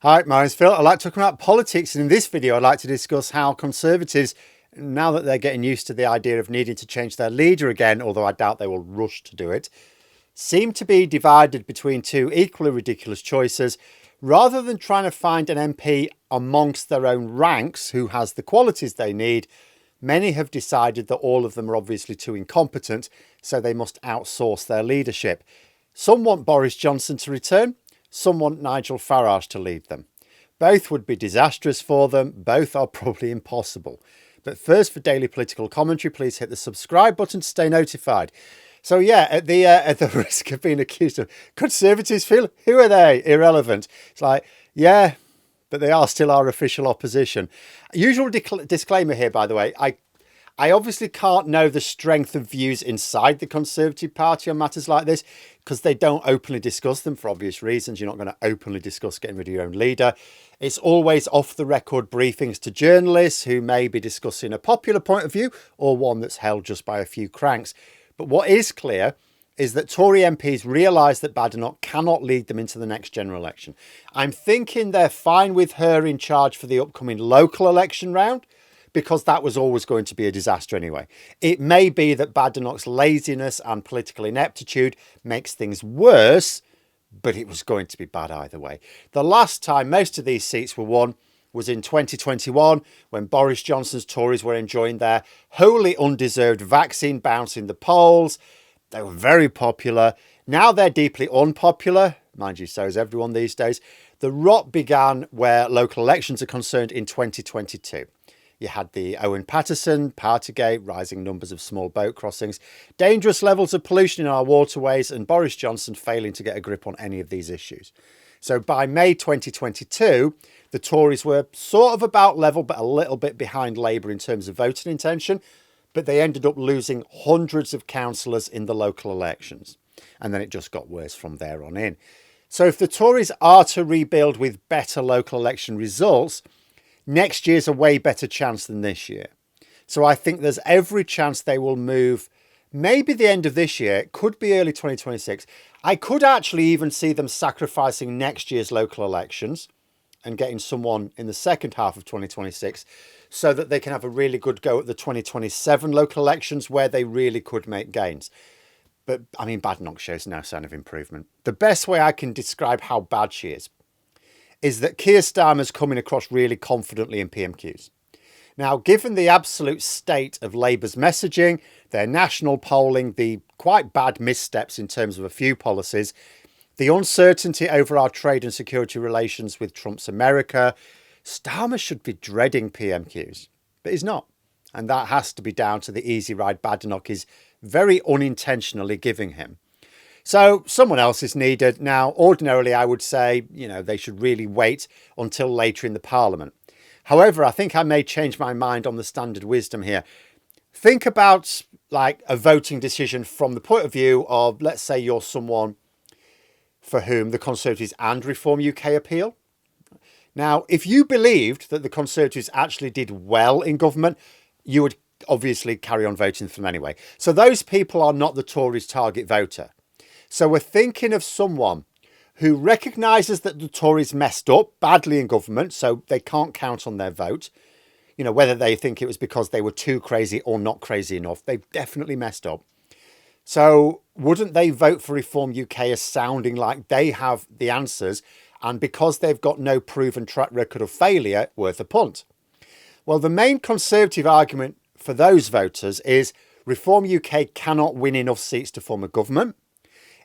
Hi, my name's Phil. I like talking about politics, and in this video I'd like to discuss how Conservatives, now that they're getting used to the idea of needing to change their leader again, although I doubt they will rush to do it, seem to be divided between two equally ridiculous choices. Rather than trying to find an MP amongst their own ranks who has the qualities they need, many have decided that all of them are obviously too incompetent, so they must outsource their leadership. Some want Boris Johnson to return. Some want Nigel Farage to lead them. Both would be disastrous for them. Both are probably impossible. But first, for daily political commentary, please hit the subscribe button to stay notified. So yeah, at the risk of being accused of Conservatives, Phil, who are they? Irrelevant. It's like, yeah, but they are still our official opposition. Usual disclaimer here, by the way. I obviously can't know the strength of views inside the Conservative Party on matters like this because they don't openly discuss them for obvious reasons. You're not going to openly discuss getting rid of your own leader. It's always off-the-record briefings to journalists who may be discussing a popular point of view or one that's held just by a few cranks. But what is clear is that Tory MPs realise that Badenoch cannot lead them into the next general election. I'm thinking they're fine with her in charge for the upcoming local election round, because that was always going to be a disaster anyway. It may be that Badenoch's laziness and political ineptitude makes things worse, but it was going to be bad either way. The last time most of these seats were won was in 2021, when Boris Johnson's Tories were enjoying their wholly undeserved vaccine bounce in the polls. They were very popular. Now they're deeply unpopular. Mind you, so is everyone these days. The rot began where local elections are concerned in 2022. You had the Owen Paterson, Partygate, rising numbers of small boat crossings, dangerous levels of pollution in our waterways, and Boris Johnson failing to get a grip on any of these issues. So by May 2022, the Tories were sort of about level, but a little bit behind Labour in terms of voting intention, but they ended up losing hundreds of councillors in the local elections. And then it just got worse from there on in. So if the Tories are to rebuild with better local election results, next year's a way better chance than this year. So I think there's every chance they will move, maybe the end of this year, it could be early 2026. I could actually even see them sacrificing next year's local elections and getting someone in the second half of 2026 so that they can have a really good go at the 2027 local elections where they really could make gains. But I mean, Badenoch shows no sign of improvement. The best way I can describe how bad she is that Keir Starmer's coming across really confidently in PMQs. Now, given the absolute state of Labour's messaging, their national polling, the quite bad missteps in terms of a few policies, the uncertainty over our trade and security relations with Trump's America, Starmer should be dreading PMQs, but he's not. And that has to be down to the easy ride Badenoch is very unintentionally giving him. So someone else is needed. Now, ordinarily, I would say, they should really wait until later in the Parliament. However, I think I may change my mind on the standard wisdom here. Think about like a voting decision from the point of view of, let's say you're someone for whom the Conservatives and Reform UK appeal. Now, if you believed that the Conservatives actually did well in government, you would obviously carry on voting for them anyway. So those people are not the Tories' target voter. So we're thinking of someone who recognises that the Tories messed up badly in government, so they can't count on their vote. Whether they think it was because they were too crazy or not crazy enough, they've definitely messed up. So wouldn't they vote for Reform UK as sounding like they have the answers, and because they've got no proven track record of failure, worth a punt? Well, the main Conservative argument for those voters is Reform UK cannot win enough seats to form a government.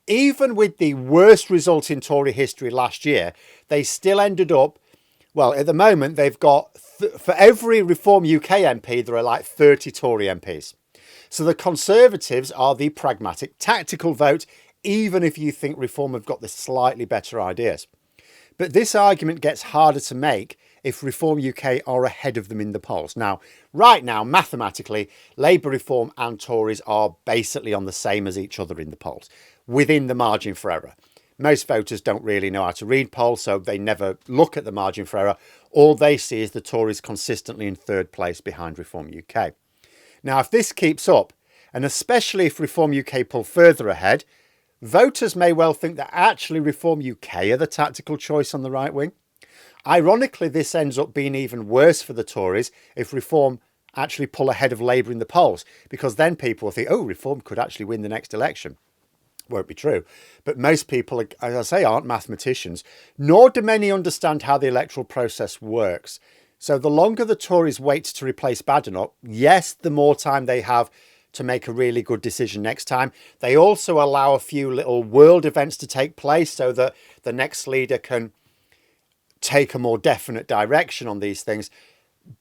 Even with the worst result in Tory history last year, they still ended up, well, at the moment, they've got, for every Reform UK MP, there are like 30 Tory MPs. So the Conservatives are the pragmatic, tactical vote, even if you think Reform have got the slightly better ideas. But this argument gets harder to make if Reform UK are ahead of them in the polls. Now, right now, mathematically, Labour, Reform and Tories are basically on the same as each other in the polls, within the margin for error. Most voters don't really know how to read polls, so they never look at the margin for error. All they see is the Tories consistently in third place behind Reform UK. Now, if this keeps up, and especially if Reform UK pull further ahead, voters may well think that actually Reform UK are the tactical choice on the right wing. Ironically, this ends up being even worse for the Tories if Reform actually pull ahead of Labour in the polls, because then people will think, oh, Reform could actually win the next election. Won't be true. But most people, as I say, aren't mathematicians, nor do many understand how the electoral process works. So the longer the Tories wait to replace Badenoch, yes, the more time they have to make a really good decision next time. They also allow a few little world events to take place so that the next leader can take a more definite direction on these things.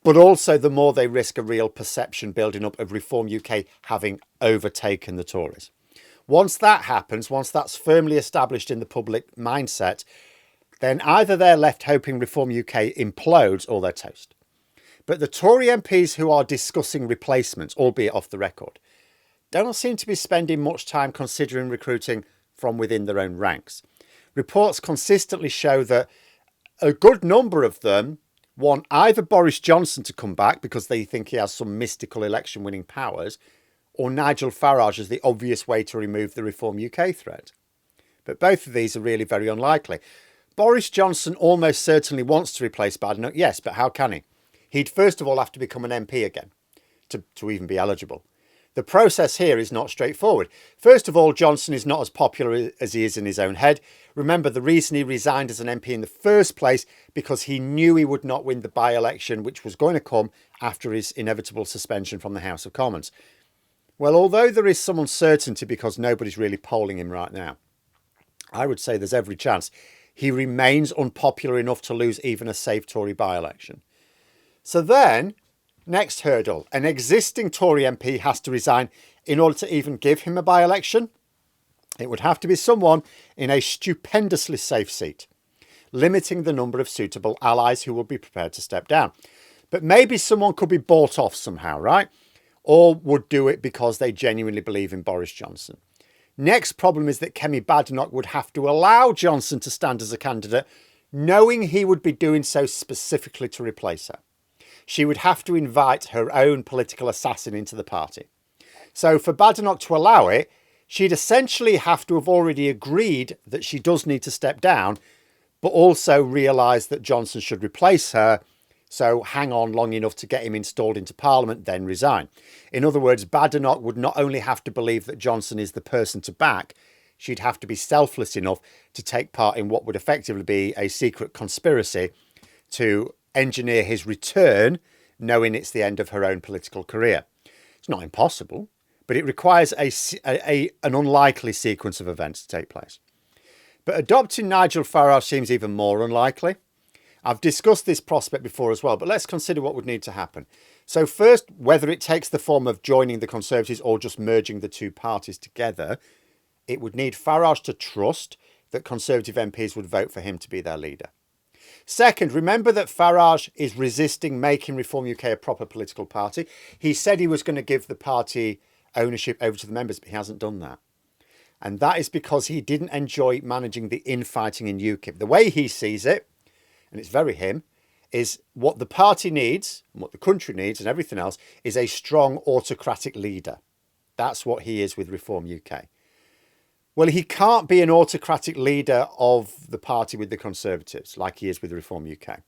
But also the more they risk a real perception building up of Reform UK having overtaken the Tories. Once that happens, once that's firmly established in the public mindset, then either they're left hoping Reform UK implodes or they're toast. But the Tory MPs who are discussing replacements, albeit off the record, don't seem to be spending much time considering recruiting from within their own ranks. Reports consistently show that a good number of them want either Boris Johnson to come back because they think he has some mystical election-winning powers, or Nigel Farage as the obvious way to remove the Reform UK threat. But both of these are really very unlikely. Boris Johnson almost certainly wants to replace Badenoch, yes, but how can he? He'd first of all have to become an MP again to even be eligible. The process here is not straightforward. First of all, Johnson is not as popular as he is in his own head. Remember, the reason he resigned as an MP in the first place, because he knew he would not win the by-election, which was going to come after his inevitable suspension from the House of Commons. Well, although there is some uncertainty because nobody's really polling him right now, I would say there's every chance he remains unpopular enough to lose even a safe Tory by-election. So then, next hurdle, an existing Tory MP has to resign in order to even give him a by-election. It would have to be someone in a stupendously safe seat, limiting the number of suitable allies who will be prepared to step down. But maybe someone could be bought off somehow, right? Or would do it because they genuinely believe in Boris Johnson. Next problem is that Kemi Badenoch would have to allow Johnson to stand as a candidate, knowing he would be doing so specifically to replace her. She would have to invite her own political assassin into the party. So for Badenoch to allow it, she'd essentially have to have already agreed that she does need to step down, but also realise that Johnson should replace her, so hang on long enough to get him installed into Parliament, then resign. In other words, Badenoch would not only have to believe that Johnson is the person to back, she'd have to be selfless enough to take part in what would effectively be a secret conspiracy to engineer his return, knowing it's the end of her own political career. It's not impossible, but it requires an unlikely sequence of events to take place. But adopting Nigel Farage seems even more unlikely. I've discussed this prospect before as well, but let's consider what would need to happen. So first, whether it takes the form of joining the Conservatives or just merging the two parties together, it would need Farage to trust that Conservative MPs would vote for him to be their leader. Second, remember that Farage is resisting making Reform UK a proper political party. He said he was going to give the party ownership over to the members, but he hasn't done that. And that is because he didn't enjoy managing the infighting in UKIP. The way he sees it, and it's very him, is what the party needs, and what the country needs and everything else, is a strong autocratic leader. That's what he is with Reform UK. Well, he can't be an autocratic leader of the party with the Conservatives like he is with Reform UK.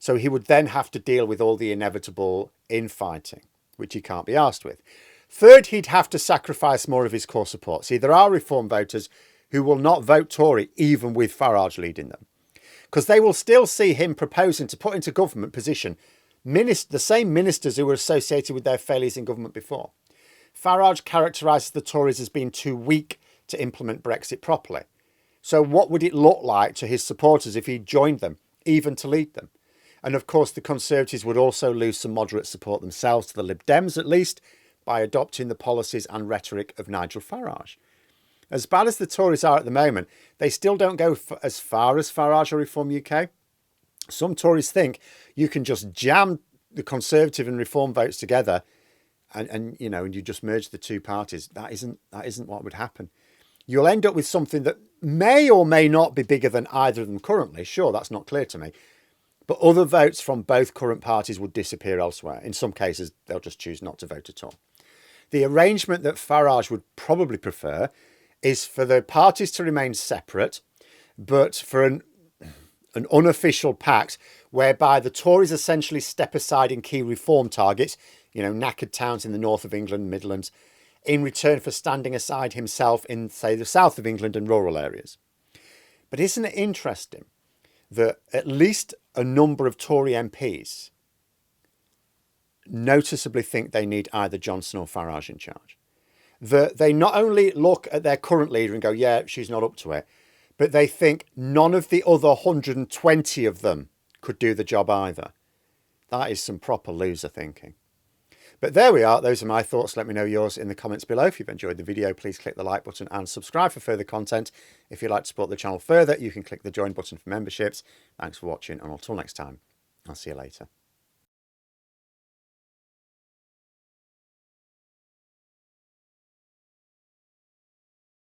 So he would then have to deal with all the inevitable infighting, which he can't be arsed with. Third, he'd have to sacrifice more of his core support. See, there are Reform voters who will not vote Tory even with Farage leading them, because they will still see him proposing to put into government position the same ministers who were associated with their failures in government before. Farage characterises the Tories as being too weak to implement Brexit properly. So what would it look like to his supporters if he joined them, even to lead them? And of course, the Conservatives would also lose some moderate support themselves, to the Lib Dems at least, by adopting the policies and rhetoric of Nigel Farage. As bad as the Tories are at the moment, they still don't go as far as Farage or Reform UK. Some Tories think you can just jam the Conservative and Reform votes together and you just merge the two parties. That isn't what would happen. You'll end up with something that may or may not be bigger than either of them currently. Sure, that's not clear to me. But other votes from both current parties would disappear elsewhere. In some cases, they'll just choose not to vote at all. The arrangement that Farage would probably prefer is for the parties to remain separate, but for an unofficial pact whereby the Tories essentially step aside in key reform targets, knackered towns in the north of England, Midlands, in return for standing aside himself in, say, the south of England and rural areas. But isn't it interesting that at least a number of Tory MPs noticeably think they need either Johnson or Farage in charge? That they not only look at their current leader and go, yeah, she's not up to it, but they think none of the other 120 of them could do the job either. That is some proper loser thinking. But there we are. Those are my thoughts. Let me know yours in the comments below. If you've enjoyed the video, please click the like button and subscribe for further content. If you'd like to support the channel further, you can click the join button for memberships. Thanks for watching, and until next time, I'll see you later.